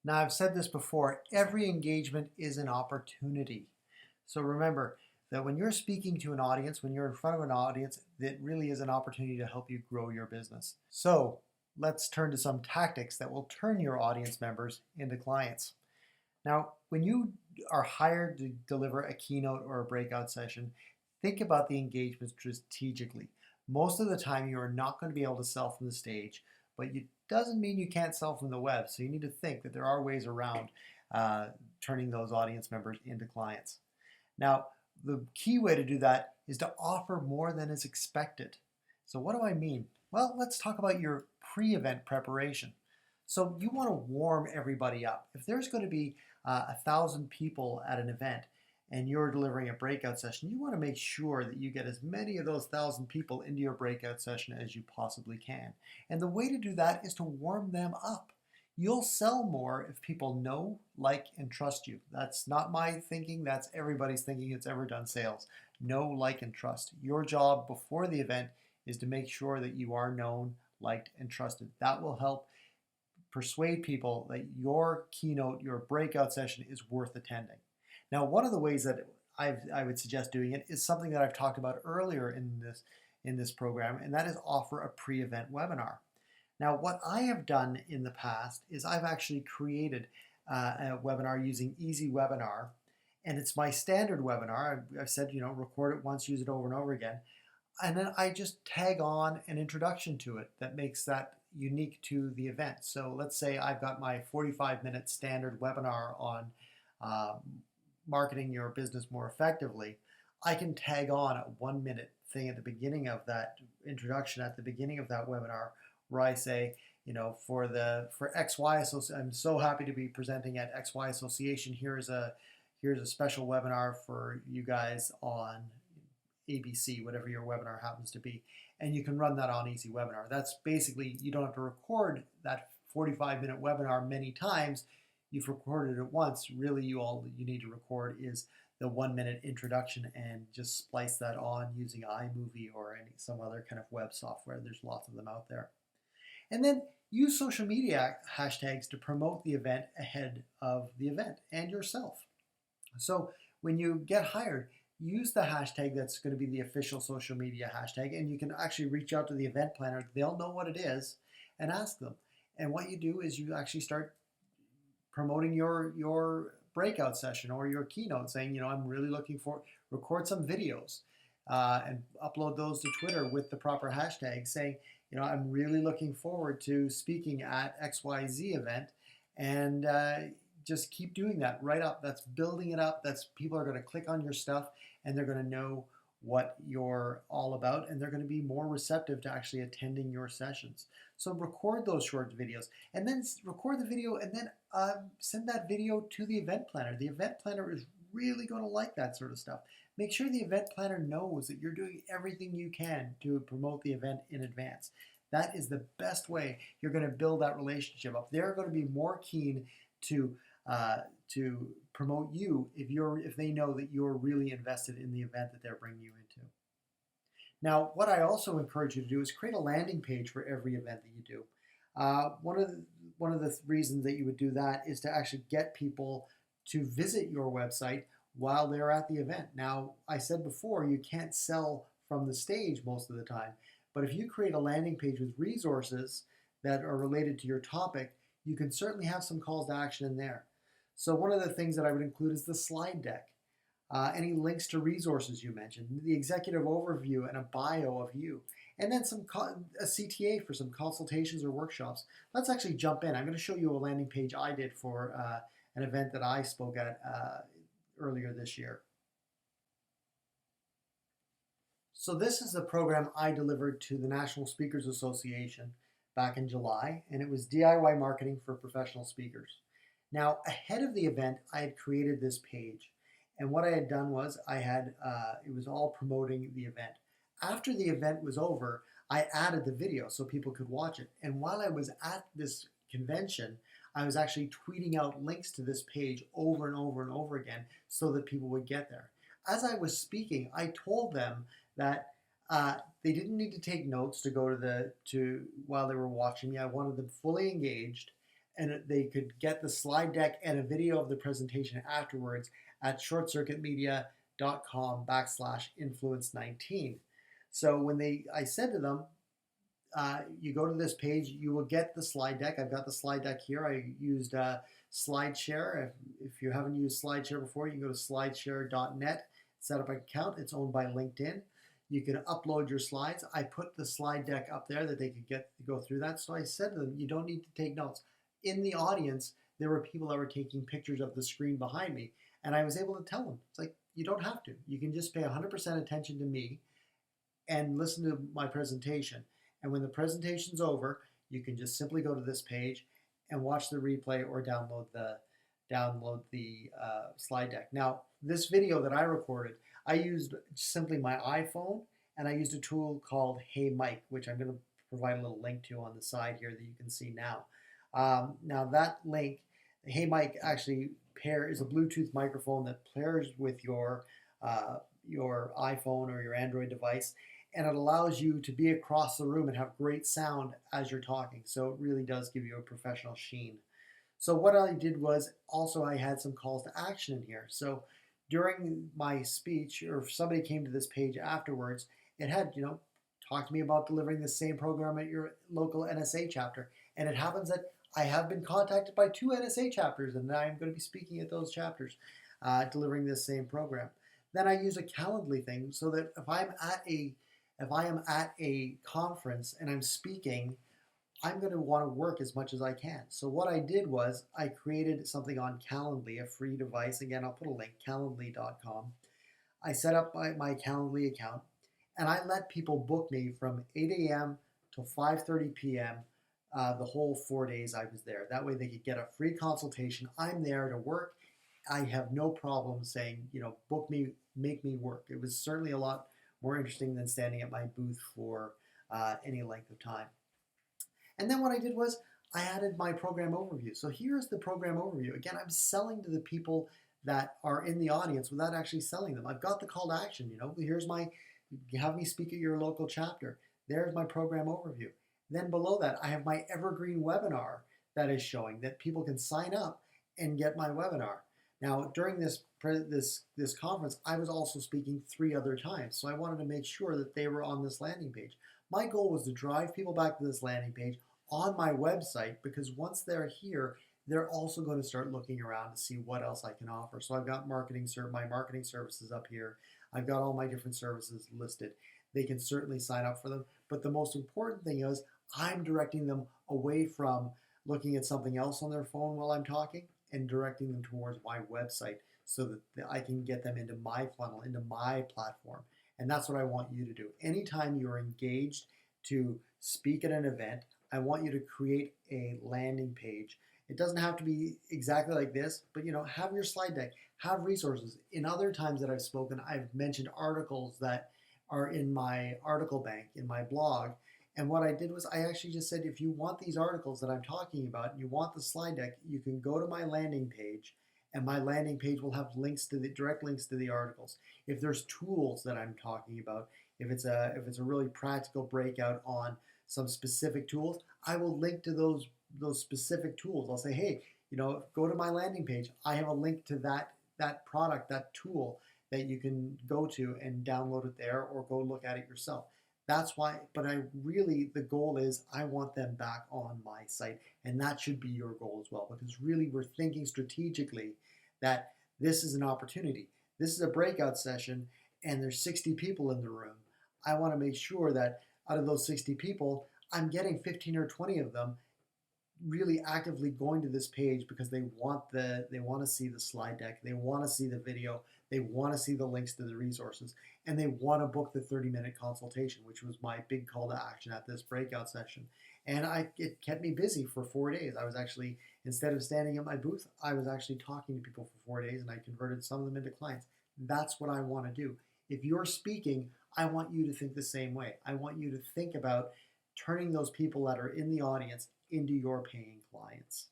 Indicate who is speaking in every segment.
Speaker 1: Now, I've said this before, every engagement is an opportunity. So remember that when you're speaking to an audience, when you're in front of an audience, that really is an opportunity to help you grow your business. So let's turn to some tactics that will turn your audience members into clients. Now, when you are hired to deliver a keynote or a breakout session, think about the engagement strategically. Most of the time, you are not going to be able to sell from the stage, but it doesn't mean you can't sell from the web. So you need to think that there are ways around uh, turning those audience members into clients. Now, the key way to do that is to offer more than is expected. So, what do I mean? Well, let's talk about your pre event preparation. So, you want to warm everybody up. If there's going to be 1,000 people at an event and you're delivering a breakout session, you want to make sure that you get as many of those 1,000 people into your breakout session as you possibly can. And the way to do that is to warm them up. You'll sell more if people know, like, and trust you. That's not my thinking, that's everybody's thinking that's ever done sales. Know, like, and trust. Your job before the event is to make sure that you are known, liked, and trusted. That will help persuade people that your keynote, your breakout session is worth attending. Now, one of the ways that I would suggest doing it is something that I've talked about earlier in this program, and that is offer a pre-event webinar. Now, what I have done in the past is I've actually created a webinar using Easy Webinar, and it's my standard webinar. I've said, record it once, use it over and over again, and then I just tag on an introduction to it that makes that unique to the event. So let's say I've got my 45-minute standard webinar on uh, marketing your business more effectively. I can tag on a 1-minute thing at the beginning of that introduction, at the beginning of that webinar, where I say, for XY Association, I'm so happy to be presenting at XY Association. Here's a special webinar for you guys on ABC, whatever your webinar happens to be, and you can run that on Easy Webinar. That's basically, you don't have to record that 45-minute webinar many times. You've recorded it once. Really, all you need to record is the 1-minute introduction and just splice that on using iMovie or some other kind of web software. There's lots of them out there. And then use social media hashtags to promote the event ahead of the event and yourself. So when you get hired, use the hashtag that's going to be the official social media hashtag, and you can actually reach out to the event planner. They'll know what it is and ask them. And what you do is you actually start promoting your breakout session or your keynote, saying, I'm really looking for, record some videos and upload those to Twitter with the proper hashtag, saying, I'm really looking forward to speaking at XYZ event, and just keep doing that right up. That's building it up. That's, people are going to click on your stuff and they're going to know what you're all about, and they're going to be more receptive to actually attending your sessions. So record those short videos, and then record the video, and then send that video to the event planner. The event planner is really going to like that sort of stuff. Make sure the event planner knows that you're doing everything you can to promote the event in advance. That is the best way you're going to build that relationship up. They're going to be more keen to promote you if they know that you're really invested in the event that they're bringing you into. Now, what I also encourage you to do is create a landing page for every event that you do. One of the reasons that you would do that is to actually get people to visit your website while they're at the event. Now, I said before, you can't sell from the stage most of the time, but if you create a landing page with resources that are related to your topic, you can certainly have some calls to action in there. So one of the things that I would include is the slide deck, any links to resources you mentioned, the executive overview and a bio of you, and then a CTA for some consultations or workshops. Let's actually jump in. I'm going to show you a landing page I did for an event that I spoke at earlier this year. So this is the program I delivered to the National Speakers Association back in July, and it was DIY marketing for professional speakers. Now, ahead of the event, I had created this page, and what I had done was it was all promoting the event. After the event was over, I added the video so people could watch it. And while I was at this convention, I was actually tweeting out links to this page over and over and over again so that people would get there. As I was speaking, I told them that they didn't need to take notes to go to while they were watching me. I wanted them fully engaged, and they could get the slide deck and a video of the presentation afterwards at shortcircuitmedia.com/influence19. So I said to them, you go to this page, you will get the slide deck. I've got the slide deck here. I used SlideShare. If you haven't used SlideShare before, you can go to slideshare.net, set up an account. It's owned by LinkedIn. You can upload your slides. I put the slide deck up there that they could go through that. So I said to them, you don't need to take notes. In the audience, there were people that were taking pictures of the screen behind me, and I was able to tell them, it's like, you don't have to. You can just pay 100% attention to me and listen to my presentation. And when the presentation's over, you can just simply go to this page and watch the replay or download the slide deck. Now, this video that I recorded, I used simply my iPhone, and I used a tool called Hey Mike, which I'm going to provide a little link to on the side here that you can see now. Now that link, Hey Mike, actually is a Bluetooth microphone that pairs with your iPhone or your Android device, and it allows you to be across the room and have great sound as you're talking. So it really does give you a professional sheen. So what I did was also I had some calls to action in here. So during my speech, or if somebody came to this page afterwards, it had, talk to me about delivering the same program at your local NSA chapter. And it happens that I have been contacted by 2 NSA chapters, and I'm going to be speaking at those chapters, delivering this same program. Then I use a Calendly thing so that if I am at a conference and I'm speaking, I'm going to want to work as much as I can. So what I did was I created something on Calendly, a free device. Again, I'll put a link, calendly.com. I set up my Calendly account, and I let people book me from 8 a.m. till 5:30 p.m. The whole 4 days I was there. That way they could get a free consultation. I'm there to work. I have no problem saying, book me, make me work. It was certainly a lot more interesting than standing at my booth for any length of time. And then what I did was I added my program overview. So here's the program overview. Again, I'm selling to the people that are in the audience without actually selling them. I've got the call to action. Here's have me speak at your local chapter. There's my program overview. Then below that, I have my evergreen webinar that is showing that people can sign up and get my webinar. Now, during this conference, I was also speaking 3 other times, so I wanted to make sure that they were on this landing page. My goal was to drive people back to this landing page on my website, because once they're here, they're also going to start looking around to see what else I can offer. So I've got my marketing services up here. I've got all my different services listed. They can certainly sign up for them. But the most important thing is I'm directing them away from looking at something else on their phone while I'm talking and directing them towards my website so that I can get them into my funnel, into my platform. And that's what I want you to do. Anytime you're engaged to speak at an event, I want you to create a landing page. It doesn't have to be exactly like this, but have your slide deck, have resources. In other times that I've spoken, I've mentioned articles that are in my article bank, in my blog. And what I did was I actually just said, if you want these articles that I'm talking about, and you want the slide deck, you can go to my landing page, and my landing page will have direct links to the articles. If there's tools that I'm talking about, if it's a really practical breakout on some specific tools, I will link to those specific tools. I'll say, hey, go to my landing page. I have a link to that product, that tool that you can go to and download it there, or go look at it yourself. That's why, but the goal is I want them back on my site, and that should be your goal as well, because really we're thinking strategically that this is an opportunity. This is a breakout session, and there's 60 people in the room. I want to make sure that out of those 60 people, I'm getting 15 or 20 of them really actively going to this page because they want to see the slide deck, they want to see the video, they want to see the links to the resources, and they want to book the 30-minute consultation, which was my big call to action at this breakout session. And it kept me busy for 4 days. I was actually, instead of standing at my booth, I was actually talking to people for 4 days, and I converted some of them into clients. That's what I want to do. If you're speaking, I want you to think the same way. I want you to think about turning those people that are in the audience into your paying clients.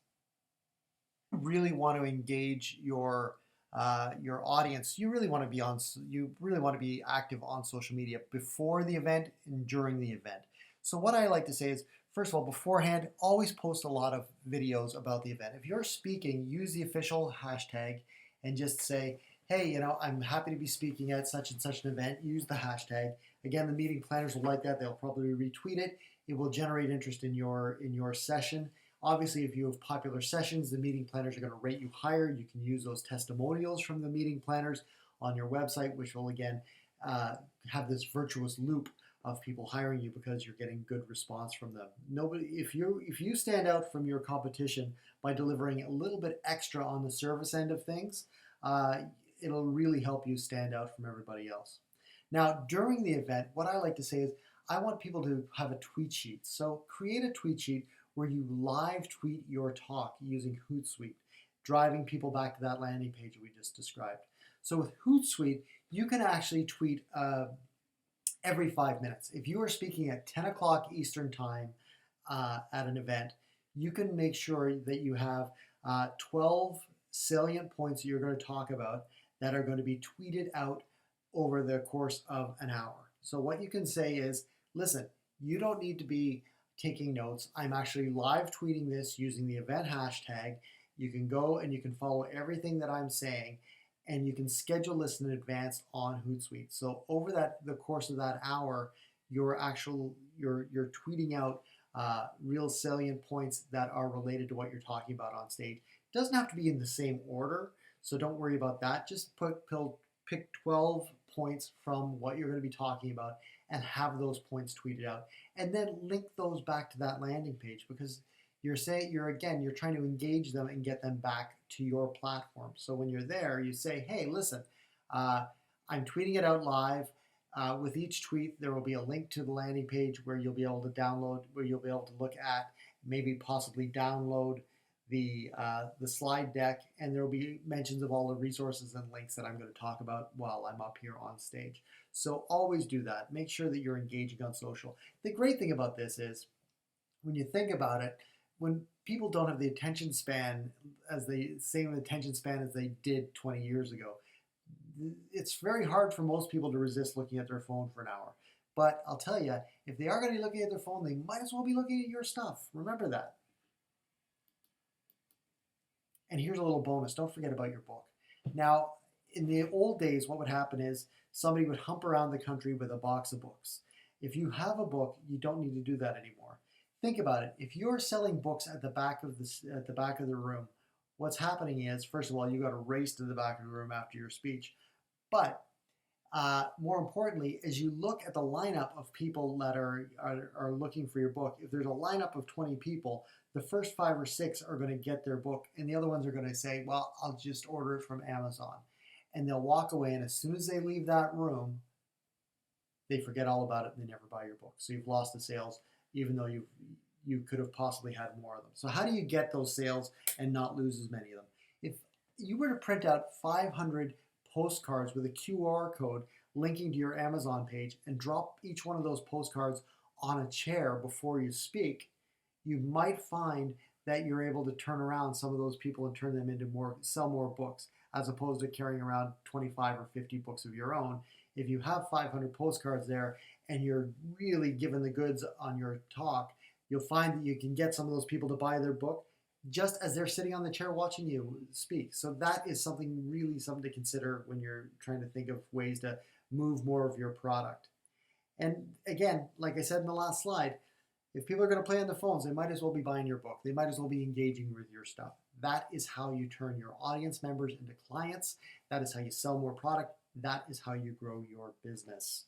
Speaker 1: You really want to engage your audience. You really want to be active on social media before the event and during the event. So what I like to say is, First of all, beforehand, always post a lot of videos about the event. If you're speaking, use the official hashtag and just say, hey, I'm happy to be speaking at such and such an event. Use the hashtag. Again, the meeting planners will like that. They'll probably retweet it. It will generate interest in your session. Obviously, if you have popular sessions, the meeting planners are going to rate you higher. You can use those testimonials from the meeting planners on your website, which will again have this virtuous loop of people hiring you because you're getting good response from them. If you stand out from your competition by delivering a little bit extra on the service end of things, it'll really help you stand out from everybody else. Now, during the event, what I like to say is I want people to have a tweet sheet. So create a tweet sheet where you live tweet your talk using Hootsuite, driving people back to that landing page we just described. So with Hootsuite, you can actually tweet every 5 minutes. If you are speaking at 10 o'clock Eastern Time at an event, you can make sure that you have 12 salient points that you're going to talk about that are going to be tweeted out over the course of an hour. So what you can say is, listen, you don't need to be taking notes. I'm actually live tweeting this using the event hashtag. You can go and you can follow everything that I'm saying, and you can schedule this in advance on Hootsuite. So over the course of that hour, you're tweeting out real salient points that are related to what you're talking about on stage. It doesn't have to be in the same order, so don't worry about that. Just pick 12 points from what you're going to be talking about and have those points tweeted out, and then link those back to that landing page, because you're trying to engage them and get them back to your platform. So when you're there, you say, hey, listen, I'm tweeting it out live. With each tweet, there will be a link to the landing page where you'll be able to download, where you'll be able to look at, maybe possibly download the slide deck, and there will be mentions of all the resources and links that I'm going to talk about while I'm up here on stage. So always do that. Make sure that you're engaging on social. The great thing about this is, when you think about it, when people don't have the attention span as they did 20 years ago, it's very hard for most people to resist looking at their phone for an hour. But I'll tell you, if they are going to be looking at their phone, they might as well be looking at your stuff. Remember that. And here's a little bonus. Don't forget about your book. Now, in the old days, what would happen is somebody would hump around the country with a box of books. If you have a book, you don't need to do that anymore. Think about it. If you're selling books at the back of the room, what's happening is, first of all, you got to race to the back of the room after your speech. But more importantly, as you look at the lineup of people that are looking for your book, if there's a lineup of 20 people, the first 5 or 6 are going to get their book, and the other ones are going to say, well, I'll just order it from Amazon. And they'll walk away, and as soon as they leave that room, they forget all about it and they never buy your book. So you've lost the sales, even though you could have possibly had more of them. So how do you get those sales and not lose as many of them? If you were to print out 500 postcards with a QR code linking to your Amazon page and drop each one of those postcards on a chair before you speak, you might find that you're able to turn around some of those people and turn them into sell more books, as opposed to carrying around 25 or 50 books of your own. If you have 500 postcards there and you're really giving the goods on your talk, you'll find that you can get some of those people to buy their book just as they're sitting on the chair watching you speak. So that is something to consider when you're trying to think of ways to move more of your product. And again, like I said in the last slide, if people are going to play on their phones, they might as well be buying your book. They might as well be engaging with your stuff. That is how you turn your audience members into clients. That is how you sell more product. That is how you grow your business.